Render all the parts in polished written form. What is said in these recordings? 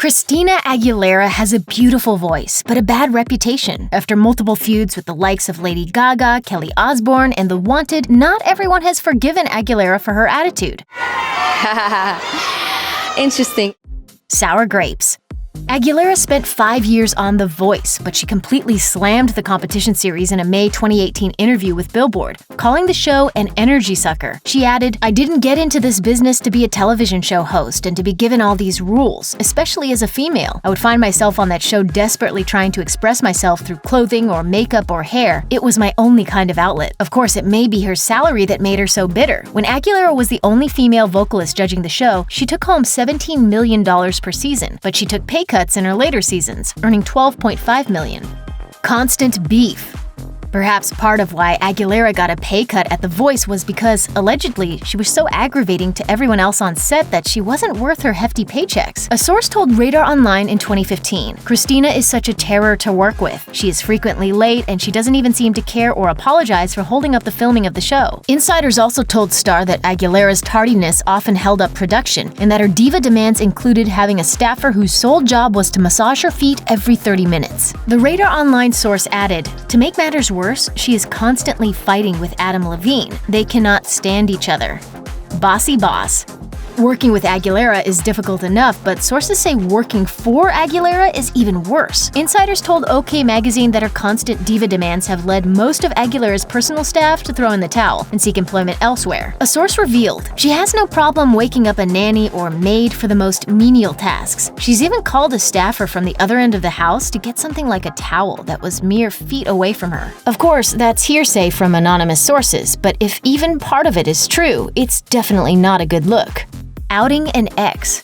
Christina Aguilera has a beautiful voice, but a bad reputation. After multiple feuds with the likes of Lady Gaga, Kelly Osbourne, and The Wanted, not everyone has forgiven Aguilera for her attitude. Interesting. Sour grapes. Aguilera spent 5 years on The Voice, but she completely slammed the competition series in a May 2018 interview with Billboard, calling the show an energy sucker. She added, "I didn't get into this business to be a television show host and to be given all these rules, especially as a female. I would find myself on that show desperately trying to express myself through clothing or makeup or hair. It was my only kind of outlet. Of course, it may be her salary that made her so bitter. When Aguilera was the only female vocalist judging the show, she took home $17 million per season, but she took pay cuts in her later seasons, earning $12.5 million. Constant beef. Perhaps part of why Aguilera got a pay cut at The Voice was because, allegedly, she was so aggravating to everyone else on set that she wasn't worth her hefty paychecks. A source told Radar Online in 2015, "Christina is such a terror to work with. She is frequently late, and she doesn't even seem to care or apologize for holding up the filming of the show." Insiders also told Star that Aguilera's tardiness often held up production, and that her diva demands included having a staffer whose sole job was to massage her feet every 30 minutes. The Radar Online source added, "To make matters worse, she is constantly fighting with Adam Levine. They cannot stand each other." Bossy boss. Working with Aguilera is difficult enough, but sources say working for Aguilera is even worse. Insiders told OK Magazine that her constant diva demands have led most of Aguilera's personal staff to throw in the towel and seek employment elsewhere. A source revealed she has no problem waking up a nanny or maid for the most menial tasks. She's even called a staffer from the other end of the house to get something like a towel that was mere feet away from her. Of course, that's hearsay from anonymous sources, but if even part of it is true, it's definitely not a good look. Outing an ex.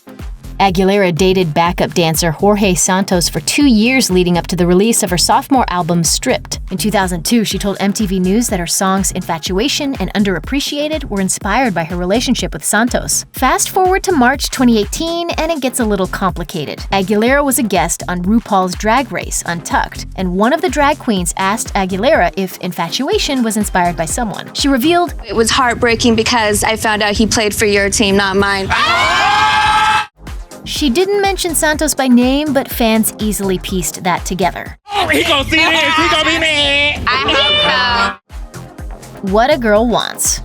Aguilera dated backup dancer Jorge Santos for 2 years leading up to the release of her sophomore album, Stripped. In 2002, she told MTV News that her songs Infatuation and Underappreciated were inspired by her relationship with Santos. Fast forward to March 2018, and it gets a little complicated. Aguilera was a guest on RuPaul's Drag Race, Untucked, and one of the drag queens asked Aguilera if Infatuation was inspired by someone. She revealed, "It was heartbreaking because I found out he played for your team, not mine." She didn't mention Santos by name, but fans easily pieced that together. Oh, he gonna see this. He gonna be mad. I What a girl wants.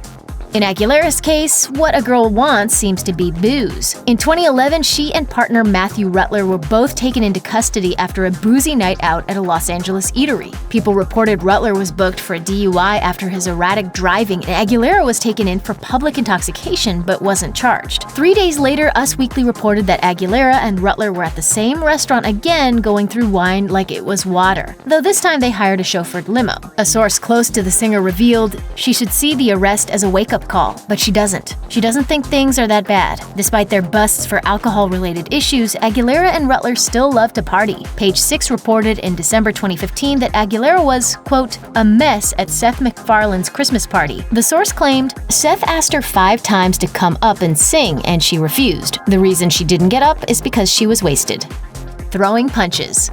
In Aguilera's case, what a girl wants seems to be booze. In 2011, she and partner Matthew Rutler were both taken into custody after a boozy night out at a Los Angeles eatery. People reported Rutler was booked for a DUI after his erratic driving, and Aguilera was taken in for public intoxication but wasn't charged. 3 days later, Us Weekly reported that Aguilera and Rutler were at the same restaurant again, going through wine like it was water, though this time they hired a chauffeured limo. A source close to the singer revealed she should see the arrest as a wake-up call, but she doesn't. She doesn't think things are that bad. Despite their busts for alcohol-related issues, Aguilera and Rutler still love to party. Page 6 reported in December 2015 that Aguilera was, quote, a mess at Seth MacFarlane's Christmas party. The source claimed Seth asked her 5 times to come up and sing, and she refused. The reason she didn't get up is because she was wasted. Throwing punches.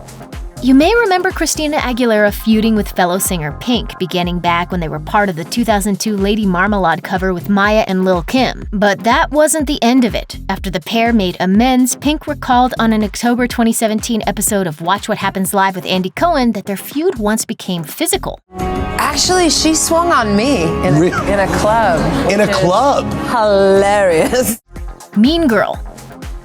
You may remember Christina Aguilera feuding with fellow singer Pink, beginning back when they were part of the 2002 Lady Marmalade cover with Maya and Lil' Kim. But that wasn't the end of it. After the pair made amends, Pink recalled on an October 2017 episode of Watch What Happens Live with Andy Cohen that their feud once became physical. Actually, she swung on me in a club. In a club? Hilarious. Mean Girl.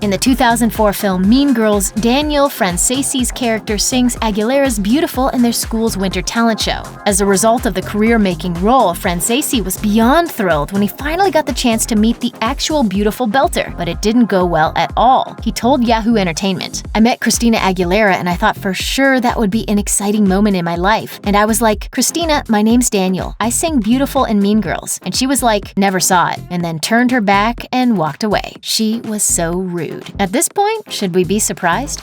In the 2004 film Mean Girls, Daniel Francese's character sings Aguilera's Beautiful in their school's winter talent show. As a result of the career-making role, Francese was beyond thrilled when he finally got the chance to meet the actual beautiful belter, but it didn't go well at all. He told Yahoo Entertainment, "I met Christina Aguilera and I thought for sure that would be an exciting moment in my life. And I was like, Christina, my name's Daniel. I sing Beautiful in Mean Girls." And she was like, never saw it, and then turned her back and walked away. She was so rude. At this point, should we be surprised?